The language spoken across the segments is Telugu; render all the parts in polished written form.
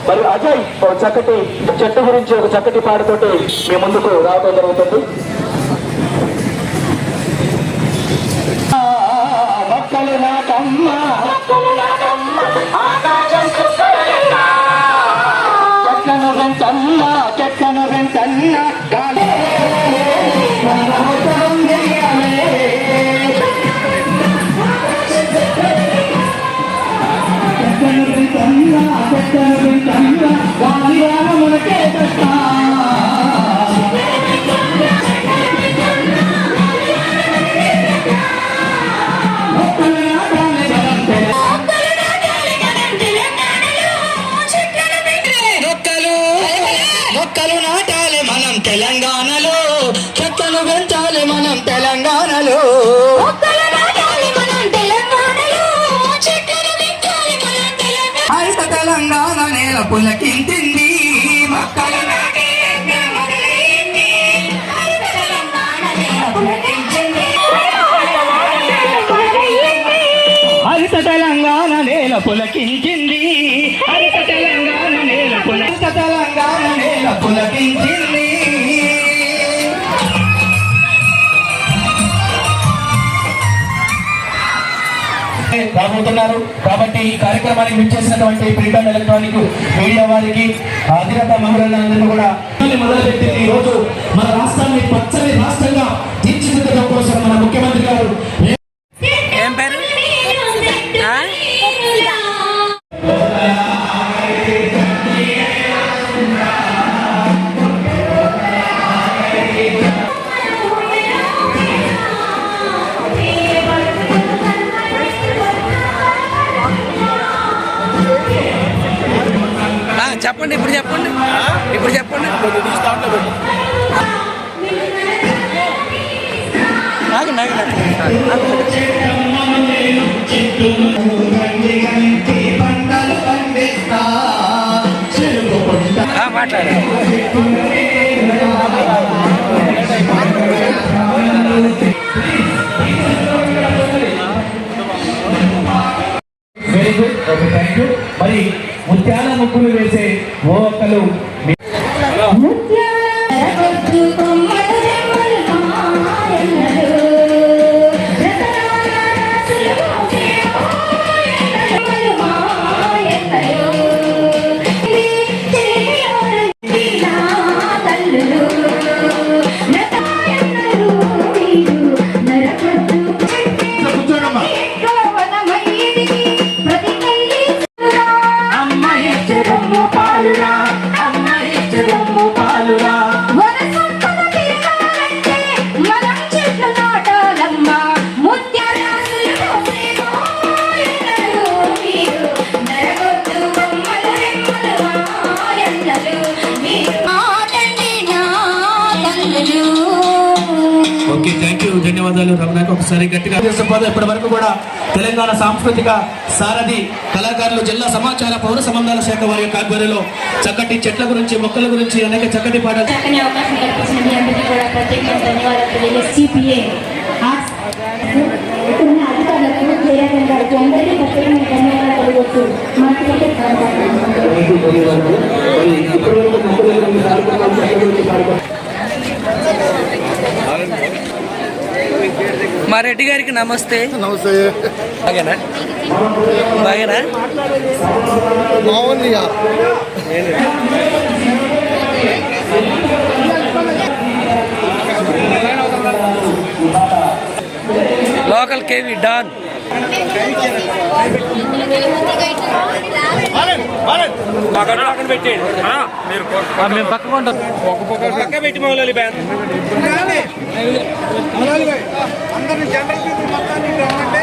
మరి అజయ్ ఒక చక్కటి చెట్టు గురించి ఒక చక్కటి పాటతోటి మీ ముందుకు రావడం జరుగుతుంది. మొక్కలు నాటమ్మ చెట్లను వెంటన్న చెట్లను వెంటన్న మొక్కలు నాటాలి మనం తెలంగాణలో, చెట్లను పెంచాలి మనం తెలంగాణలో. హరిత తెలంగాణ నేల పులకించింది, మొక్కలు హరిత తెలంగాణ నేల పులకించింది, హరిత తెలంగాణ నేల తెలంగాణ నేల పులకించింది. రాబోతున్నారు కాబట్టి ఈ కార్యక్రమానికి విచ్చేసినటువంటి ప్రింట్ అండ్ ఎలక్ట్రానిక్ మీడియా వారికి అధినేత మహిళలందరినీ కూడా మొదలుపెట్టింది. ఈ రోజు మన రాష్ట్రాన్ని పచ్చని రాష్ట్రంగా తీర్చిదిద్దడం కోసం మన ముఖ్యమంత్రి గారు ఏం పేరు చెప్పండి, ఇప్పుడు చెప్పండి, ఇప్పుడు చెప్పండి. మాట్లాడారు very good, okay, thank you. మరి ముత్యాల ముగ్గులు వేసే ఓ ఒక్కలు ఓకే, థ్యాంక్ యూ, ధన్యవాదాలు రమణకు. ఒకసారి గట్టిగా ఇప్పటి వరకు కూడా తెలంగాణ సాంస్కృతిక సారథి కళాకారులు జిల్లా సమాచార పౌర సంబంధాల శాఖ వారి యొక్క ఆధ్వర్యంలో చక్కటి చెట్ల గురించి మొక్కల గురించి అనేక చక్కటి పాటలు మా రెడ్డి గారికి నమస్తే. నమస్తే. బాగేనా? బాగేనా? బాగుందిగా. లోకల్ కేవీ డాన్ పెట్టేయండి. మేము పక్కన ఉంటాం. పక్క పెట్టి మౌలాలి బ్యాన్ అందరినీ జనరల్ పీపుల్ మొత్తాన్ని నిలబడ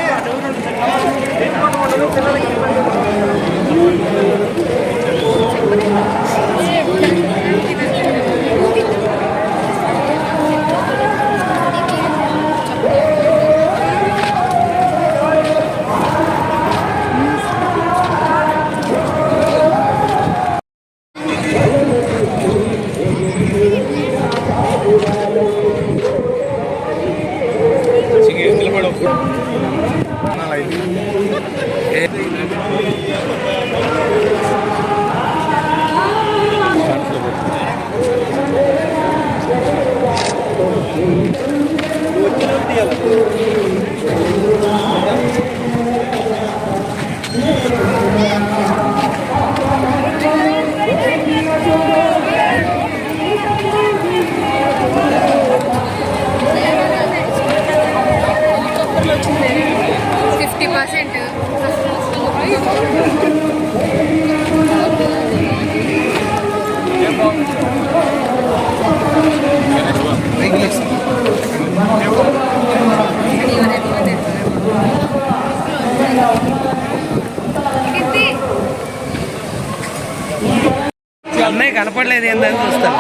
అన్నయ్య కనపడలేదు ఏందని చూస్తాను.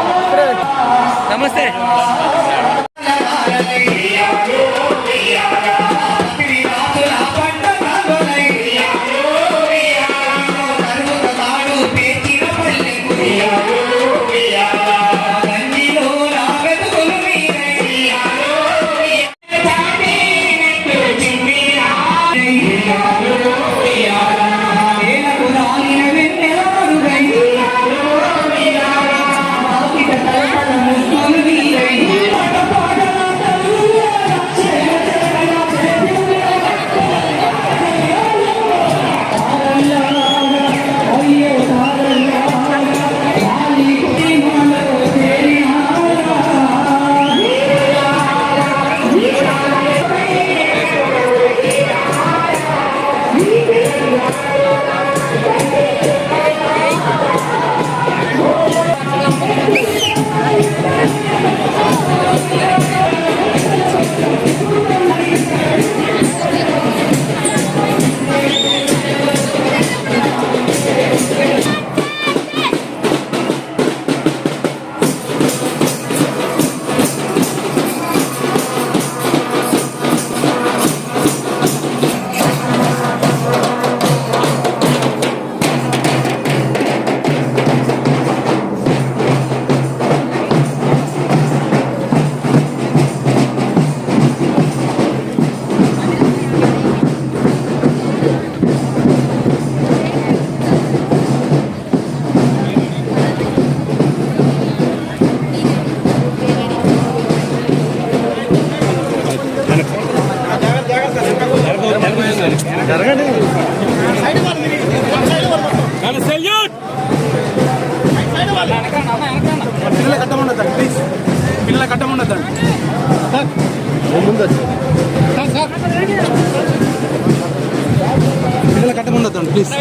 నమస్తే. పిల్లల కట్టముండదండి ప్లీజ్. పిల్లల కట్టముండదండి. పిల్లల కట్టముండదండి ప్లీజ్.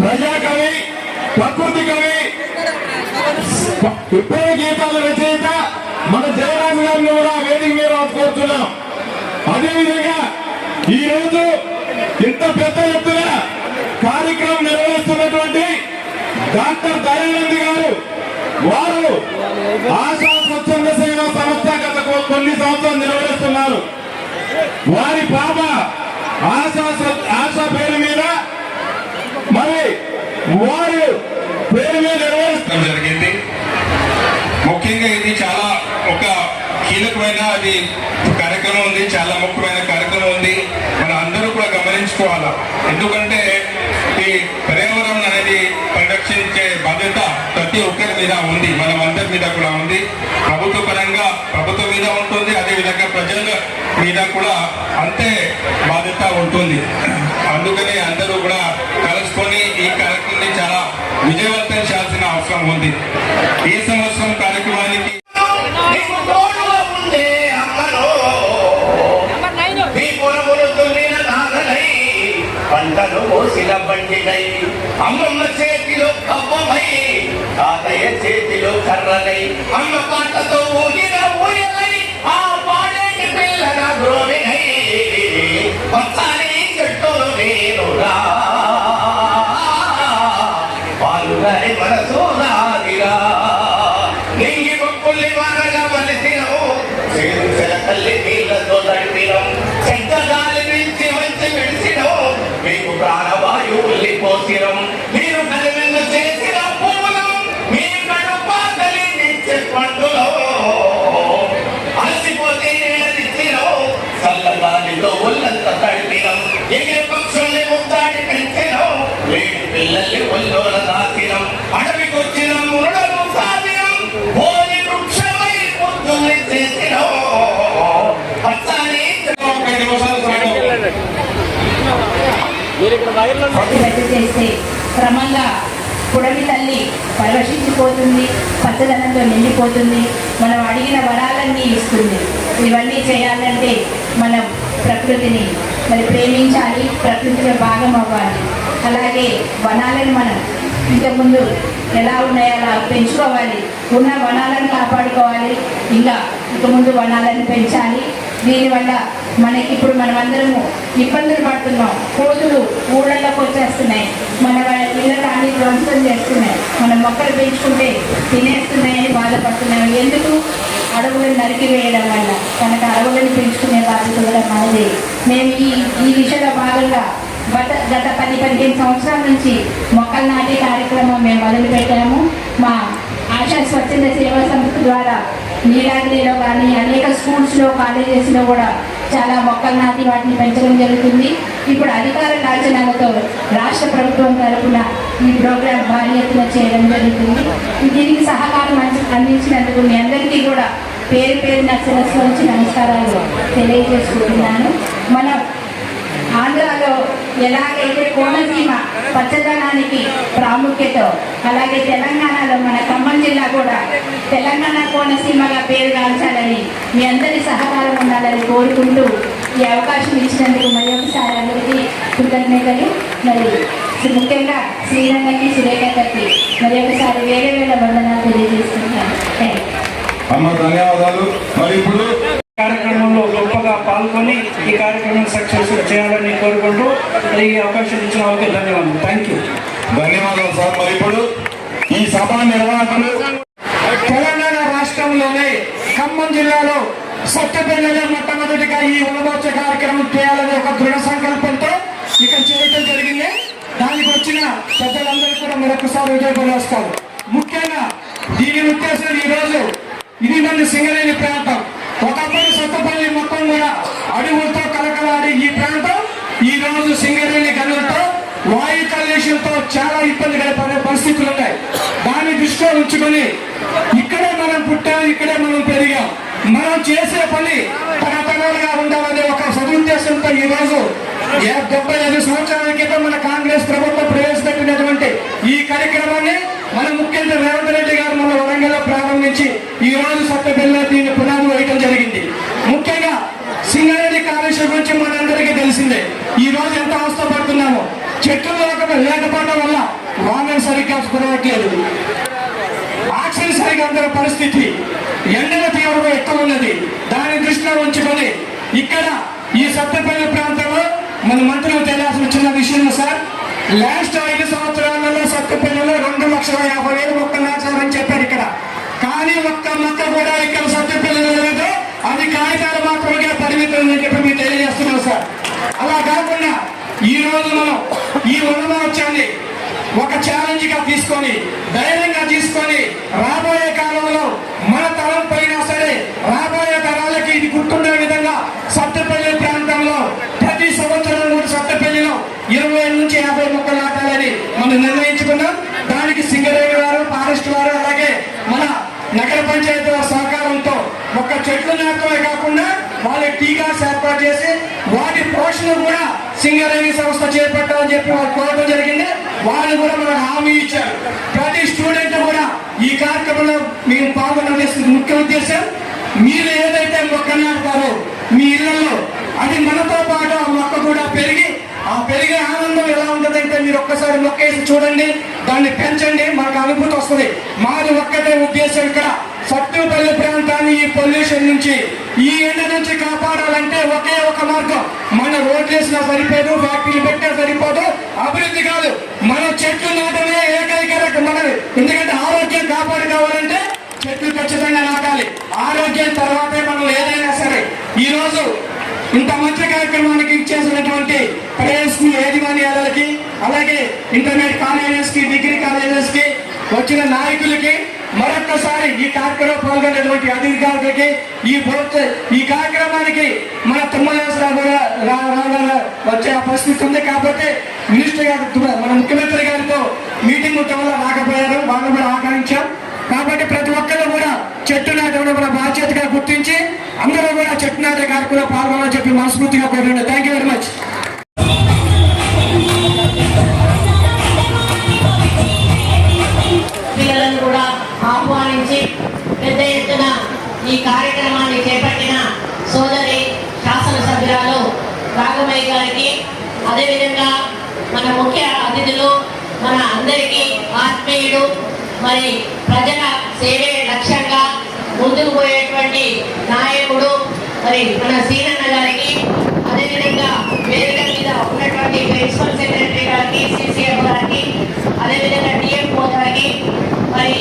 ప్రజాకవి, ప్రకృతి కవి, ఉత్తర గీతాల రచయిత మన జయరామ్ గారిని కూడా వేదిక మీద కోరుతున్నాం. అదేవిధంగా ఈరోజు ఇంత పెద్ద ఎత్తున కార్యక్రమం నిర్వహిస్తున్నటువంటి డాక్టర్ దయానంద్ గారు, వారు ఆశా స్వచ్ఛంద సేవా సంస్థ గత కొన్ని సంవత్సరాలు నిర్వహిస్తున్నారు. వారి పాప ఆశా పేరు మీద మరి వారు పేరు మీద నిర్వహించడం జరిగింది. ముఖ్యంగా ఇది చాలా ఒక కీలకమైన అది కార్యక్రమం ఉంది, చాలా ముఖ్యమైన కార్యక్రమం ఉంది. మన అందరూ కూడా గమనించుకోవాలా. ఎందుకంటే ఈ పర్యావరణం అనేది పరిరక్షించే బాధ్యత ప్రతి ఒక్కరి మీద ఉంది, మనం అందరి మీద కూడా ఉంది. ప్రభుత్వ పరంగా ప్రభుత్వం మీద ఉంటుంది, అదేవిధంగా ప్రజల మీద కూడా అంతే బాధ్యత ఉంటుంది. అందుకని అందరూ కూడా కలుసుకొని ఈ కార్యక్రమాన్ని చాలా విజయవంతం చేయాల్సిన అవసరం ఉంది. ఈ సంవత్సరం కార్యక్రమానికి పంటలు మోసిన బండినై, అమ్మమ్మ చేతిలో కవ్వమై, తాతయ్య చేతిలో కర్రలై, అమ్మ పాటతో ఊగిన ఊయలై, ఆ పాడేటి పిల్లల గ్రోవినై, పచ్చాని చెట్టులు నేనురా, పాలుగారి మనసు నాదిరా, నింగి మొక్కుల్ని వారగా మలిసినవు, చేరు చెలకల్లి నీళ్లతో నడిపినం, చెడ్డ గాలి నుంచి మంచి విడిసినవు, మీకు ప్రాణవాయువుల్ని పోసినం, మీరు కలివెన్ను చేసిన పూలం, మీ కడుప కలిగించే పండులో, అలసిపోతే నేలనిచ్చినం, చల్లగాలిలో ఒళ్ళంత తడిపినం, ఎగిరి పక్షుల్ని ముద్దాడి పెంచినం, వేడి పిల్లల్ని ఒళ్ళోన దాచినం, అడవికొచ్చిన మురడను సాధినం, భోజి వృక్షమై పొద్దుల్ని చేసినం, పచ్చాని రద్దు చేస్తే క్రమంగా పుడమి తల్లి పరవశించిపోతుంది, పచ్చదనంతో నిండిపోతుంది, మనం అడిగిన వరాలన్నీ ఇస్తుంది. ఇవన్నీ చేయాలంటే మనం ప్రకృతిని మరి ప్రేమించాలి, ప్రకృతిలో భాగం అవ్వాలి. అలాగే వనాలను మనం ఇంతకుముందు ఎలా ఉన్నాయో అలా పెంచుకోవాలి, ఉన్న వనాలను కాపాడుకోవాలి, ఇంకా ఇక ముందు వనాలను పెంచాలి. దీనివల్ల మనకి ఇప్పుడు మనమందరము ఇబ్బందులు పడుతున్నాం. కోతులు ఊళ్ళలోకి వచ్చేస్తున్నాయి, మన ఇళ్ళని అన్ని ధ్వంసం చేస్తున్నాయి, మనం మొక్కలు పెంచుకుంటే తినేస్తున్నాయని బాధపడుతున్నాం. ఎందుకు? అడవులను నరికివేయడం వల్ల. కనుక అడవులను పెంచుకునే బాధ్యత కూడా మనది. మేము ఈ విషయంలో భాగంగా గత 10-15 సంవత్సరాల నుంచి మొక్కలు నాటే కార్యక్రమం మేము మొదలుపెట్టాము. మా ఆశా స్వచ్ఛంద సేవా సంస్థ ద్వారా నీలాగిరిలో కానీ అనేక స్కూల్స్లో, కాలేజెస్లో కూడా చాలా మొక్కలు నాటి వాటిని పెంచడం జరుగుతుంది. ఇప్పుడు అధికార లాంఛనాలతో రాష్ట్ర ప్రభుత్వం తరఫున ఈ ప్రోగ్రాం భారీ ఎత్తున చేయడం జరుగుతుంది. దీనికి సహకారం అందించినందుకు మీ అందరికీ కూడా పేరు పేరున శిరస్సు నుంచి నమస్కారాలు తెలియజేసుకుంటున్నాను. మనం ఆంధ్రాలో ఎలాగైతే కోనసీమ పచ్చదనానికి ప్రాముఖ్యత, అలాగే తెలంగాణలో మన ఖమ్మం జిల్లా కూడా తెలంగాణ కోనసీమగా పేరుగాంచాలని మీ అందరి సహకారం ఉండాలని కోరుకుంటూ ఈ అవకాశం ఇచ్చినందుకు మరి ఒకసారి అందరికీ కృతజ్ఞతలు. మరి ముఖ్యంగా శ్రీరంగకి, సురేఖకి మరి ఒకసారి వేరే వందనాలు తెలియజేస్తున్నాను. ధన్యవాదాలు. మరి ఇప్పుడు కార్యక్రమంలో గొప్పగా పాల్గొని ఈ కార్యక్రమం సక్సెస్ చేయాలని కోరుకుంటూ ఈ అవకాశం ఇచ్చిన వాళ్ళకి ధన్యవాదాలు. Thank you. ధన్యవాదాలు సార్. మరి ఇప్పుడు ఈ సభ నిర్వాహకులు తెలంగాణ రాష్ట్రంలోనే ఖమ్మం జిల్లాలో సత్తెపల్లిలో మొట్టమొదటిగా ఈ వనమోత్సవ కార్యక్రమం చేయాలనే ఒక దృఢ సంకల్పంతో ఇక్కడ చేయడం జరిగింది. దానికి వచ్చిన పెద్దలందరూ కూడా మరొకసారి విజయపరుస్తారు. ముఖ్యంగా దీని ఉద్దేశం ఈరోజు ఇది మన సింగరేణి ప్రాంతం. ఒకప్పుడు సత్తపల్లి మొత్తం కూడా అడవులతో కలకలాడి ఈ ప్రాంతం ఈ రోజు సింగరేణి గనులతో, వాయు కాలుష్యంతో చాలా ఇబ్బంది పడే పరిస్థితులు ఉన్నాయి. దాన్ని దృష్టిలో ఉంచుకొని ఇక్కడే మనం పుట్టాం, ఇక్కడే మనం పెరిగాం, మనం చేసే పని తరతరాలుగా ఉండాలనే ఒక సదుద్దేశంతో ఈ రోజు 75 సంవత్సరాల క్రితం మన కాంగ్రెస్ ప్రభుత్వం ప్రవేశపెట్టినటువంటి ఈ కార్యక్రమాన్ని మన ముఖ్యమంత్రి రేవంత్ రెడ్డి గారు మన వరంగల్లో ప్రారంభించి ఈ రోజు సత్తెపల్లిలో దీన్ని పునాది వేయడం జరిగింది. ముఖ్యంగా సింగరేణి కాలుష్యం గురించి మనందరికీ తెలిసిందే. ఈ రోజు ఎంత అవస్థ పడుతున్నామో చెట్లు లేకపోవడం వల్ల సరిగ్గా కురవట్లేదు, ఆక్సిజన్ సరిగ్గా అందరి పరిస్థితి, ఎండల తీవ్రత ఎక్కువ ఉన్నది. దాన్ని దృష్టిలో ఉంచుకొని ఇక్కడ ఈ సత్తెపల్లి ప్రాంతంలో మన మంత్రులు తెలియాల్సిన చిన్న విషయం సార్. లాస్ట్ 5 సంవత్సరాలలో సత్తెపల్లిలో 2,50,000 మొక్కలు నాటారని చెప్పారు ఇక్కడ. కానీ ఒక్క మొక్క కూడా ఇక్కడ సత్తెపల్లిలో లేదు. అది కాగితాలు మాత్రమే పరిమితం అని చెప్పి మీరు తెలియజేస్తున్నాం సార్. అలా కాకుండా ఈ రోజు మనం ఈ వనమహోత్సవాన్ని ఒక ఛాలెంజ్ గా తీసుకొని ధైర్యంగా తీసుకొని రాబోయే కాలంలో మన తరం పైన సరే రాబోయే తరాలకి ఇది గుర్తుండే విధంగా సత్తెపల్లి ప్రాంతంలో ప్రతి సంవత్సరం కూడా సత్తెపల్లిలో 20 నుంచి 50 మొక్కలు నాటాలని మనం నిర్ణయించుకున్నాం. దానికి సింగరేణి వారు, ఫారెస్ట్ వారు, అలాగే మన నగర పంచాయతీ వారి సహకారంతో ఒక్క చెట్లు నాటమే కాకుండా వాళ్ళ టీకాస్ ఏర్పాటు చేసి వాటి పోషణ కూడా సింగరేణి సంస్థ చేపట్టాలని చెప్పి వాళ్ళు కోరడం జరిగింది. వాళ్ళు కూడా మనకు హామీ ఇచ్చారు. ప్రతి స్టూడెంట్ కూడా ఈ కార్యక్రమంలో మేము పాల్గొనడం ముఖ్య ఉద్దేశం, మీరు ఏదైతే మొక్క నాటుతారో మీ ఇళ్లలో అది మనతో పాటు ఆ మొక్క కూడా పెరిగి ఆ పెరిగే ఆనందం ఎలా ఉంటుందంటే మీరు ఒక్కసారి మొక్క వేసి చూడండి, దాన్ని పెంచండి, మనకు అనుభూతి వస్తుంది. మాది ఒక్కటే ఉద్దేశం, ఇక్కడ సత్తెపల్లి ప్రాంతాన్ని ఈ పొల్యూషన్ నుంచి ఈ ఎండ నుంచి కాపాడాలంటే ఒకే ఒక మార్గం. మన రోడ్లు వేసినా సరిపోదు, ఫ్యాక్టరీలు పెట్టినా సరిపోదు, అభివృద్ధి కాదు, మన చెట్లు నాటమే ఏకైక మన. ఎందుకంటే ఆరోగ్యం కాపాడుకోవాలంటే చెట్లు ఖచ్చితంగా నాటాలి. ఆరోగ్యం తర్వాతే మనం ఏదైనా సరే. ఈ రోజు ఇంత మంచి కార్యక్రమానికి ఇచ్చేసినటువంటి ప్రేస్ యాజమాన్యాలకి, అలాగే ఇంటర్మీడియట్ కాలేజెస్ కి, డిగ్రీ కాలేజెస్ కి వచ్చిన నాయకులకి మరొక్కసారి ఈ కార్యక్రమంలో పాల్గొన్నటువంటి అధికారులకి ఈ కార్యక్రమానికి మన తుమ్మలేశ్వరరావు కూడా వచ్చే పరిస్థితి ఉంది. కాబట్టి మినిస్టర్ గారు, మన ముఖ్యమంత్రి గారితో మీటింగ్ వల్ల రాకపోయారు, వాళ్ళు కూడా ఆహ్వానించాం. కాబట్టి ప్రతి ఒక్కరు కూడా చెట్టు నాటడం మన బాధ్యతగా గుర్తించి అందరూ కూడా చెట్టు నాటే కార్యక్రమంలో పాల్గొనాలని చెప్పి మనస్ఫూర్తిగా కోరుతున్నాను. Thank you very much. పిల్లలను కూడా ఆహ్వానించి పెద్ద ఎత్తున ఈ కార్యక్రమాన్ని చేపట్టిన సోదరి శాసనసభ్యురాలు రాఘమయ్య గారికి, అదేవిధంగా మన ముఖ్య అతిథులు, మన అందరికీ ఆత్మీయుడు, మరి ప్రజల సేవే లక్ష్యంగా ముందుకు పోయేటువంటి నాయకుడు మరి మన సీనన్న గారికి, అదేవిధంగా వేదిక మీద ఉన్నటువంటి ప్రిన్సిపల్ సెక్రటరీ గారికి, సిసిఎఫ్ గారికి, అదేవిధంగా డిఎఫ్ఓ గారికి, మరి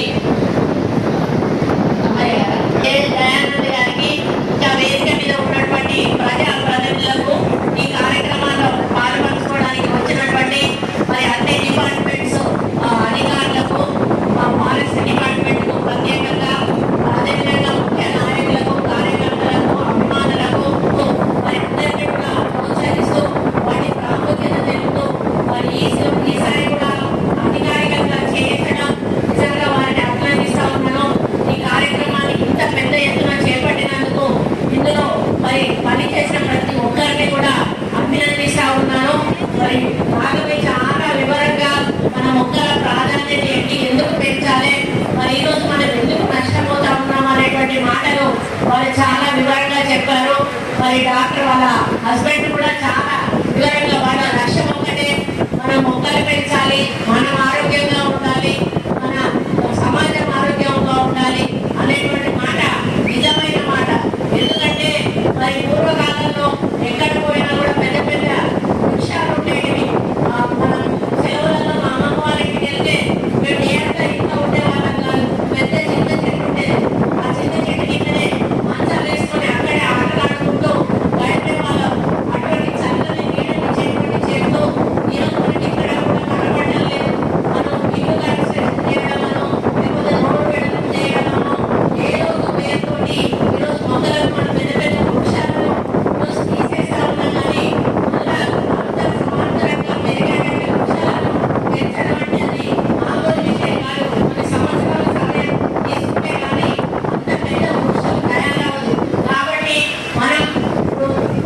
దయానంద్ గారికి, ఇంకా వేదిక మీద ఉన్నటువంటి ప్రజా ప్రతినిధులకు, ఈ కార్యక్రమాల్లో పాల్పంచుకోవడానికి వచ్చినటువంటి మరి అన్ని డిపార్ట్మెంట్స్ అధికారులకు, ఫారెస్ట్ డిపార్ట్మెంట్ కు ప్రత్యేకంగా, అదేవిధంగా ముఖ్య నాయకులకు, కార్యకర్తలకు, అభిమానులకు మరి అందరికీ కూడా ప్రోత్సహిస్తూ వాటి ప్రాముఖ్యత తెలుపుతూ మరి ఈసారి కూడా అధికారికంగా చేయించడం నిజంగా వారిని అభినందిస్తా ఉన్నాను. ఈ కార్యక్రమాన్ని ఇంత పెద్ద ఎత్తున చేపట్టినందుకు ఇందులో మరి పనిచేసిన ప్రతి ఒక్కరిని కూడా అభినందిస్తా ఉన్నాను. మరి రాఘవయ్య చాలా వివరంగా మన మొక్కల ప్రాధాన్యత ఏంటి, ఎందుకు పెంచాలి, మరి ఈరోజు మనం ఎందుకు నష్టపోతా ఉన్నాం అనేటువంటి మాటలు వాళ్ళు చాలా వివరంగా చెప్పారు. మరి డాక్టర్ వాళ్ళ హస్బెండ్ కూడా చాలా వివరంగా వాళ్ళ లక్ష్యం ఒక్కటే, మనం మొక్కలు పెంచాలి, మనం ఆరోగ్యంగా ఉండాలి, మన సమాజం ఆరోగ్యంగా ఉండాలి అనేటువంటి మాట నిజమైన మాట. ఎందుకంటే మరి పూర్వకాలంలో ఎక్కడ పోయినా కూడా పెద్ద పెద్ద వృక్షాలు ఉండేటివి. మనం సెలవులలో మా అమ్మమ్మ వాళ్ళ ఇంటికి వెళ్తే మేము నేరుగా ఇంట్లో ఉండే వాళ్ళం కాదు, పెద్ద చిన్న చెట్టు ఉండేది. ఆ చిన్న చెట్టు కిందనే మంచాలు వేసుకొని అక్కడే ఆటలాడుకుంటూ గడిపే వాళ్ళం. అటువంటి చల్లని నీడని చెట్టు చేస్తూ ఈరోజు మనకి ఇక్కడ కూడా కనపడడం లేదు. మనం ఇల్లు కన్స్ట్రక్షన్ చేయడమనో లేకపోతే రోడ్డు వేయడం చేయడమనో ఏదో ఒక పేరుతోటి ఈరోజు మొదలకు మనం పెద్ద పెద్ద వృక్షాలను ఈరోజు తీసేస్తా ఉన్నాం. కానీ మళ్ళా అందరూ సమాంతరంగా పెరిగేటువంటి వృక్షాలను పెంచడం అంటే అది మామూలు విషయం కాదు. కొన్ని సంవత్సరాల సమయం తీసుకుంటే కానీ అంత పెద్ద వృక్షం తయారవదు. కాబట్టి మనం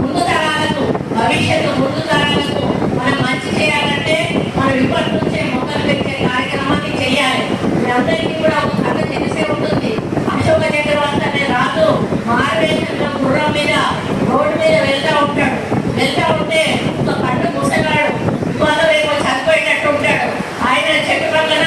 ముందు తరాలకు, భవిష్యత్తు ముందు తరాలకు మనం మంచి చేయాలంటే మనం ఇప్పటి నుంచే మొక్కలు పెంచే కార్యక్రమాన్ని చేయాలి. మీ అందరికీ కూడా ఒక కథ తెలిసే ఉంటుంది. అశోక చక్రవర్తి అనే రాజు మారువేషంలో గుర్రం మీద రోడ్డు మీద వెళ్తా ఉంటాడు. వెళ్తా ఉంటే ఒక కన్ను ముసలాడు ఇవాళ రేపు చనిపోయేటట్టు ఉంటాడు. ఆయన చెట్టు పక్కన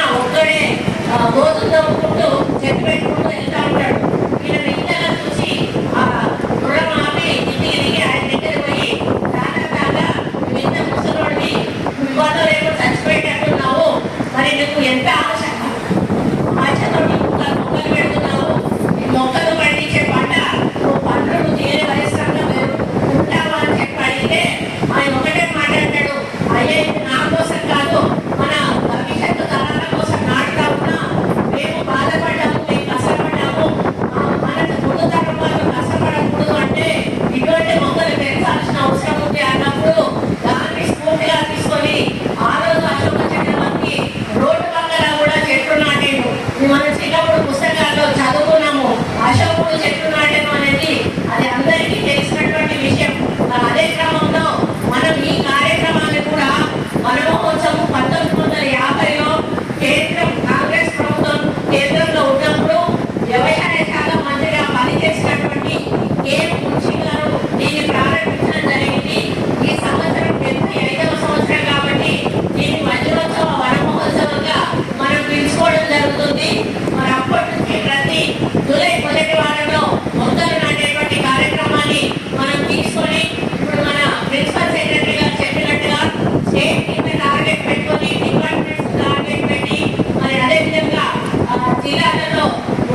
నీకు ఎంత ఆశతో మొక్కలు పెడుతున్నావు. మొక్కలు పండించే పంట నువ్వు పంటలు తీరే పరిశ్రమలో ఉంటావా అని చెప్పి అడిగితే ఆయన ఒకటే మాట్లాడతాడు, అయ్యే నా కోసం కాదు, మన భవిష్యత్తు తరాల కోసం నాటుతా ఉన్నా. మేము బాధపడ్డాము, మేము కష్టపడ్డాము, మన ముందు తరం వాళ్ళు కష్టపడకూడదు అంటే ఇటువంటి మొక్కలు పెంచాల్సిన అవసరం ఉంది అన్నప్పుడు దాన్ని స్ఫూర్తిగా తీసుకొని ఆ రోజు అశోక చక్రవర్తి రోడ్డు పక్కన కూడా చెట్లు నాటేను. మనం చిన్నప్పుడు పుస్తకాల్లో చదువుకున్నాము అశోకుడు చెట్లు నాటేను అనేది, అది అందరికీ తెలిసినటువంటి విషయం. అదే క్రమంలో మనం ఈ కార్యక్రమాన్ని కూడా వనమహోత్సవం 1950లో కేంద్రం కాంగ్రెస్ ప్రభుత్వం కేంద్రంలో ఉన్నప్పుడు వ్యవసాయ శాఖ మంత్రిగా పనిచేసినటువంటి కె. మున్షి గారు దీన్ని ప్రారంభించడం జరిగింది. ఈ సంవత్సరం 75వ సంవత్సరం కాబట్టి దీన్ని వజ్రోత్సవ వనమహోత్సవంగా మనం పిలుచుకోవడం జరుగుతుంది. మరి అప్పటి నుంచి ప్రతి జూలై మొదటి వారంలో మొక్కలు నాటేటువంటి కార్యక్రమాన్ని మనం తీసుకొని ఇప్పుడు మన ప్రిన్సిపల్ సెక్రటరీ గారు చెప్పినట్టుగా స్టేట్ టీమ్ టార్గెట్ పెట్టుకొని డిపార్ట్మెంట్స్ టార్గెట్ పెట్టి మరి అదేవిధంగా జిల్లాలలో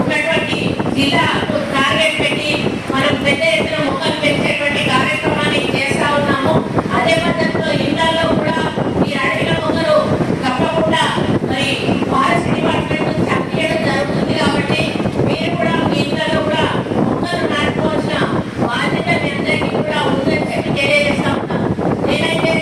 ఉన్నటువంటి జిల్లాకు టార్గెట్ పెట్టి మనం పెద్ద ఎత్తున మొక్కలు పెంచేటువంటి కార్యక్రమాన్ని చేస్తా ఉన్నాము. అదే పద్ధతిలో ఇళ్లలో కూడా ఈ అడవిల మొక్కలు తప్పకుండా మరి ఫారెస్ట్ డిపార్ట్మెంట్ నుంచి అందించడం జరుగుతుంది. కాబట్టి మీరు కూడా మీ ఇళ్లలో కూడా మొక్కలు నాటుకోవాల్సిన బాధ్యత మీ అందరికీ కూడా ఉందని చెప్పి తెలియజేస్తా ఉన్నాను. నేనైతే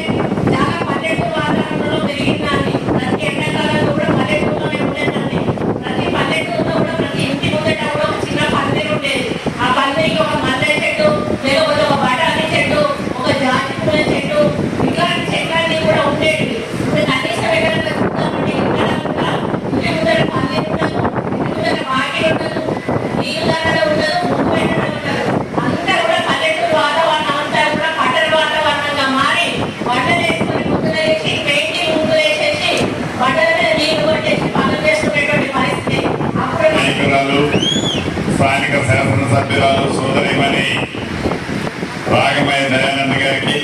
చాలా పల్లెటూరు వాతావరణంలో పెరిగిందాన్ని, ప్రతి ఎండాకాలంలో కూడా పల్లెటూరులోనే ఉండేదాన్ని. ప్రతి పల్లెటూరులో కూడా ప్రతి ఇంటి ముందట కూడా ఒక చిన్న పందిరి ఉండేది. ఆ పందిరికి ఒక మల్లె చెట్టు, లేకపోతే ఒక బఠానీ చెట్టు, ఒక జాతి పూల చెట్టు, ఇట్లాంటి చెట్లన్నీ కూడా ఉండేవి. ఇప్పుడు కనీసం ఎక్కడైనా చూద్దామంటే ఇక్కడ కూడా ఇంటి ముందర పందిరి ఉండదు, ఇంటి ముందర వాకిలి ఉండదు, నీళ్ళు తాగడం ఉండదు, ముగ్గు పెట్టడం ఉండదు. అంతా కూడా పల్లెటూరు వాతావరణం అంతా కూడా పట్టణ వాతావరణంగా మారి బండలు వేసుకొని ముగ్గులు వేసి పెయింటింగ్ ముగ్గులు వేసేసి బండల మీద నీళ్లు కొట్టేసి పనులు చేసుకునేటువంటి పరిస్థితి. అప్పుడు నాయకురాలు, స్థానిక శాసనసభ్యురాలు సోదరిమణి రాగమయ్య దయానంద్ గారికి,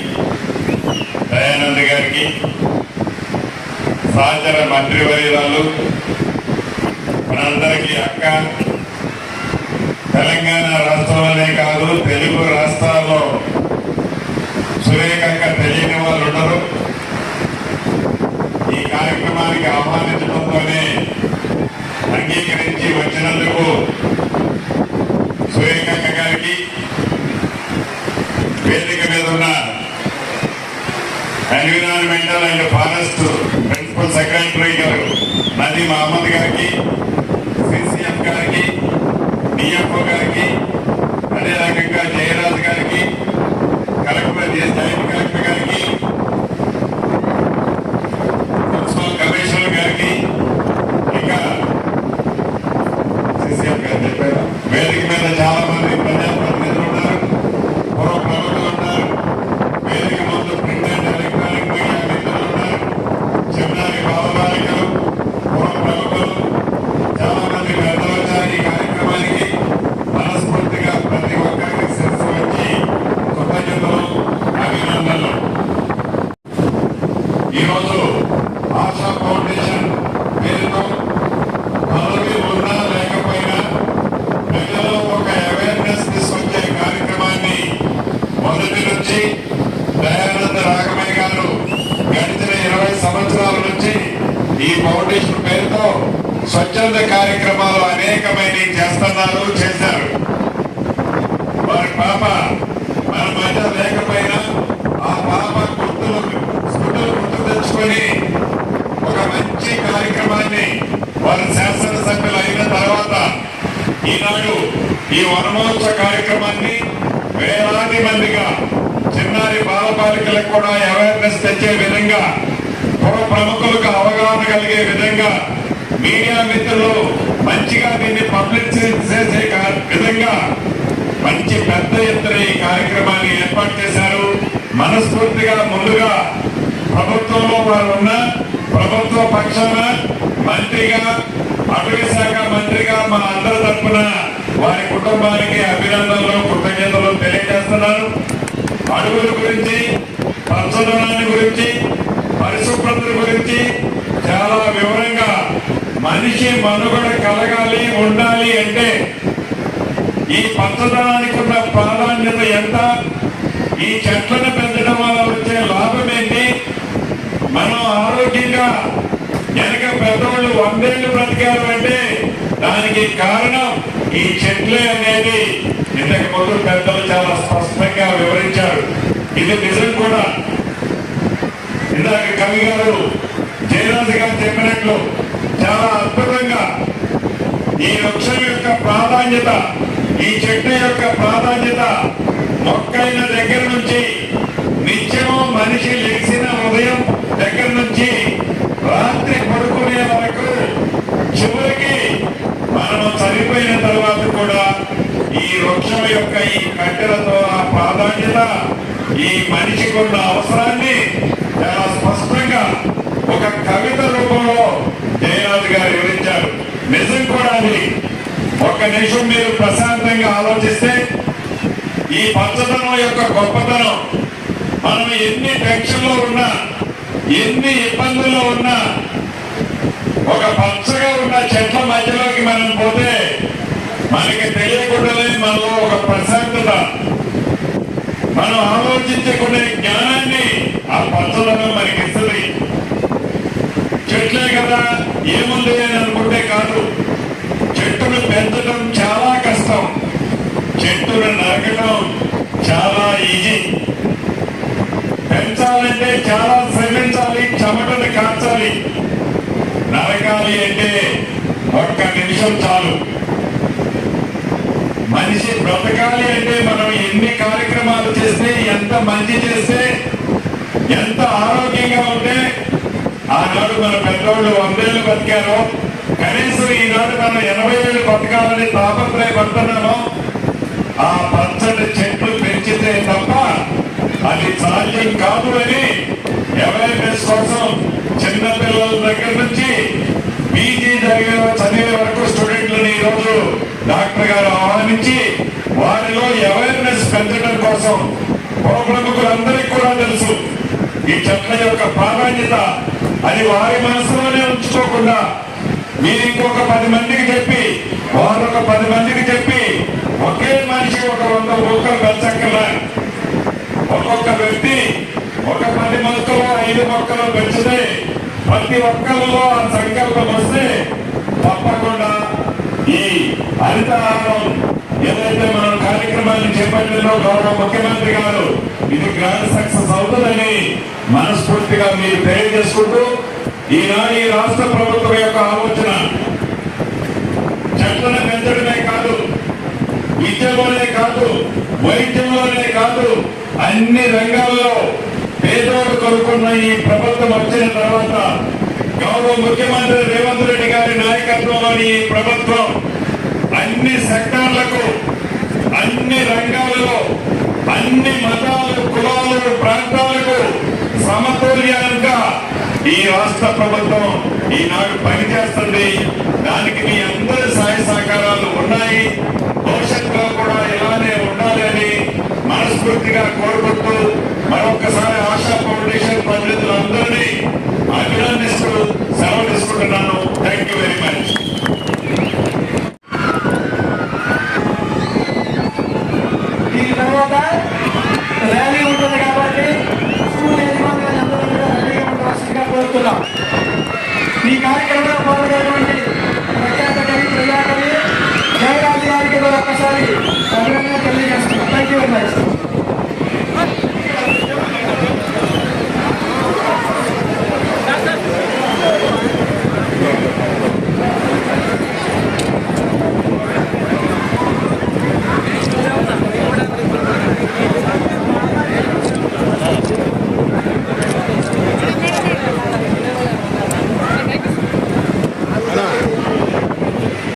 సహచర మంత్రివర్యురాలు, మనందరికీ అక్క, తెలంగాణ రాష్ట్రంలోనే కాదు తెలుగు రాష్ట్రాల్లో సురేఖంగా తెలియని వాళ్ళు ఉండరు. ఈ కార్యక్రమానికి ఆహ్వానించడంతోనే అంగీకరించి వచ్చినందుకు సురేఖక్క గారికి, వేదిక మీద ఉన్న environmental and forest principal secretary గారు నదీం అహ్మద్ గారికి, సిసిఎం గారికి, డిఎఫ్ఓ గారికి, అదే రకంగా జయరాజ్ గారికి, జాయింట్ కలెక్టర్ గారికి, మున్సిపల్ కమిషనర్ గారికి, ఇంకా సిసిఎం గారు చెప్పారు. వేదిక మీద చాలా మంది ప్రజాప్రతినిధులు ఉన్నారు, పూర్వ ప్రముఖులు ఉన్నారు. వేదిక ముందు ప్రింట్ అండ్ ఎలక్ట్రానిక్ మీడియా మిత్రులు ఉన్నారు, చిన్నారి బాలబాలికలు, పూర్వ ప్రముఖులు, చాలా మంది పెద్దలు వచ్చారు. ఈ కార్యక్రమానికి మనస్ఫూర్తిగా ప్రతి ఒక్కరికి శిరస్సు వచ్చి కృతజ్ఞతలు, అభినందనలు. ఈరోజు ఆశా ఫౌండేషన్ పేరుతో పదవి ఉన్నా లేకపోయినా ప్రజల్లో ఒక అవేర్నెస్ తీసుకొచ్చే కార్యక్రమాన్ని మొదటి నుంచి దయానంద రాగమయ్య గారు గడిచిన 20 సంవత్సరాల నుంచి ఈ ఫౌండేషన్ పేరుతో స్వచ్ఛంద కార్యక్రమాలు అనేకమైన చేశారు. వారి పాప మన మధ్య లేకపోయినా ఆ పాప గుర్తులు గుర్తు తెచ్చుకొని ఒక మంచి కార్యక్రమాన్ని వారి శాసనసభ్యులు అయిన తర్వాత ఈనాడు ఈ వనమహోత్సవ కార్యక్రమాన్ని వేలాది మందిగా చిన్నారి బాలబాలికలకు కూడా అవేర్నెస్ తెచ్చే విధంగా, పూర్వ ప్రముఖులకు అవగాహన కలిగే విధంగా, మీడియా మిత్రులు మంచిగా దీన్ని పబ్లిసిటీ చేసే విధంగా మంచి పెద్ద ఎత్తున ఈ కార్యక్రమాన్ని ఏర్పాటు చేశారు. మనస్ఫూర్తిగా ముందుగా ప్రభుత్వంలో వారు ఉన్న ప్రభుత్వ పక్షాన మంత్రిగా, అటవీ శాఖ మంత్రిగా మా అందరి తరఫున వారి కుటుంబానికి అభినందనలు, కృతజ్ఞతలు తెలియజేస్తున్నాను. అడవుల గురించి, పచ్చదనాన్ని గురించి, పరిశుభ్రత గురించి చాలా వివరంగా మనిషి మనుగడ కలగాలి ఉండాలి అంటే ఈ పచ్చదనానికి ఉన్న ప్రాధాన్యత ఎంత, ఈ చెట్లను పెంచడం వల్ల వచ్చే లాభం ఏంటి, మనం ఆరోగ్యంగా వెనక పెద్దవాళ్ళు 100 ఏళ్ళు బ్రతికారు అంటే దానికి కారణం ఈ చెట్లే అనేది ఇంతకు ముందు పెద్దలు చాలా స్పష్టంగా వివరించారు. ఇది నిజం కూడా. ఇందాక కవి గారు జయరాజు గారు చెప్పినట్లు చాలా అద్భుతంగా ఈ వృక్షం యొక్క ప్రాధాన్యత, ఈ చెట్టు యొక్క ప్రాధాన్యత మొక్కైన దగ్గర నుంచి నిత్యము మనిషి లేచిన ఉదయం దగ్గర నుంచి రాత్రి పడుకునే వరకు చివరికి మనము చనిపోయిన తర్వాత కూడా ఈ వృక్షం యొక్క ఈ కట్టెలతో ఆ ప్రాధాన్యత, ఈ మనిషికి ఉన్న అవసరాన్ని చాలా స్పష్టంగా ఒక కవిత రూపంలో జయరాజు గారు వివరించారు. నిజం కూడా అది. ఒక్క నిమిషం మీరు ప్రశాంతంగా ఆలోచిస్తే ఈ పచ్చదనం యొక్క గొప్పతనం, మనం ఎన్ని టెన్షన్లో ఉన్నా, ఎన్ని ఇబ్బందుల్లో ఉన్నా, ఒక పచ్చగా ఉన్న చెట్ల మధ్యలోకి మనం పోతే మనకి తెలియకుండానే మనలో ఒక ప్రశాంతత, మనం ఆలోచించుకునే జ్ఞానాన్ని ఆ పచ్చదనం మనకి ఇస్తుంది. చెట్లే కదా ఏముంది అని అనుకుంటే కాదు. చెట్టును పెంచడం చాలా కష్టం, చెట్టును నరకడం చాలా ఈజీ. పెంచాలంటే చాలా శ్రమించాలి, చెమటను కాల్చాలి. నరకాలి అంటే ఒక్క నిమిషం చాలు. మనిషి బ్రతకాలి అంటే మనం ఎన్ని కార్యక్రమాలు చేస్తే, ఎంత మంచి చేస్తే, ఎంత ఆరోగ్యంగా ఉంటే ఆనాడు మన పెద్దవాళ్ళు 100 ఏళ్ళు బతికారు. కనీసం ఈనాడు మనం 80 ఏళ్ళు బతకాలని తాపత్రయపడుతున్నాము. ఆ పచ్చడి చెట్లు పెంచితే తప్ప అది సాధ్యం కాదు అని అవేర్నెస్ కోసం చిన్నపిల్లల దగ్గర నుంచి పీజీ చదివే వరకు స్టూడెంట్లను ఈరోజు డాక్టర్ గారు ఆహ్వానించి వారిలో అవేర్నెస్ పెంచడం కోసం ప్రముఖులందరికీ కూడా తెలుసు ఈ చెట్ల యొక్క ప్రాధాన్యత. అది వారి మనసులోనే ఉంచుకోకుండా మీరు ఇంకొక 10 మందికి చెప్పి, వారు ఒక 10 మందికి చెప్పి, ఒకే మనిషి ఒక 100 మొక్కలు పెంచక్కర్లా. ఒక్కొక్క వ్యక్తి ఒక 10 మొక్కలు 5 మొక్కలు పెంచితే ప్రతి ఒక్కరిలో ఆ సంకల్పం వస్తే తప్పకుండా ఈ హరితహారం ఏదైతే మనం కార్యక్రమాన్ని చేపట్టినో గౌరవ ముఖ్యమంత్రి గారు ఇది గ్రాండ్ సక్సెస్ అవుతుందని మనస్ఫూర్తిగా మీరు తెలియజేసుకుంటూ, ఈనాడు ఈ రాష్ట్ర ప్రభుత్వం యొక్క ఆలోచన చెట్లను పెంచడమే కాదు, విద్యలోనే కాదు, వైద్యంలోనే కాదు, అన్ని రంగాల్లో పేదోడు కొనుక్కున్న ఈ ప్రభుత్వం వచ్చిన తర్వాత గౌరవ ముఖ్యమంత్రి రేవంత్ రెడ్డి గారి నాయకత్వంలోని ఈ ప్రభుత్వం అన్ని సెక్టార్లకు, అన్ని రంగాలలో, అన్ని మతాలు, కులాలు, ప్రాంతాలకు సమతుల్యంగా ఈ రాష్ట్ర ప్రభుత్వం ఈనాడు పనిచేస్తుంది. దానికి మీ అందరి సహాయ సహకారాలు ఉన్నాయి. భవిష్యత్తులో కూడా ఇలానే ఉండాలి అని మనస్ఫూర్తిగా కోరుకుంటూ మరొకసారి ఆశా ఫౌండేషన్ ప్రతినిధులందరినీ అభినందిస్తూ సెలవు తీసుకుంటున్నాను.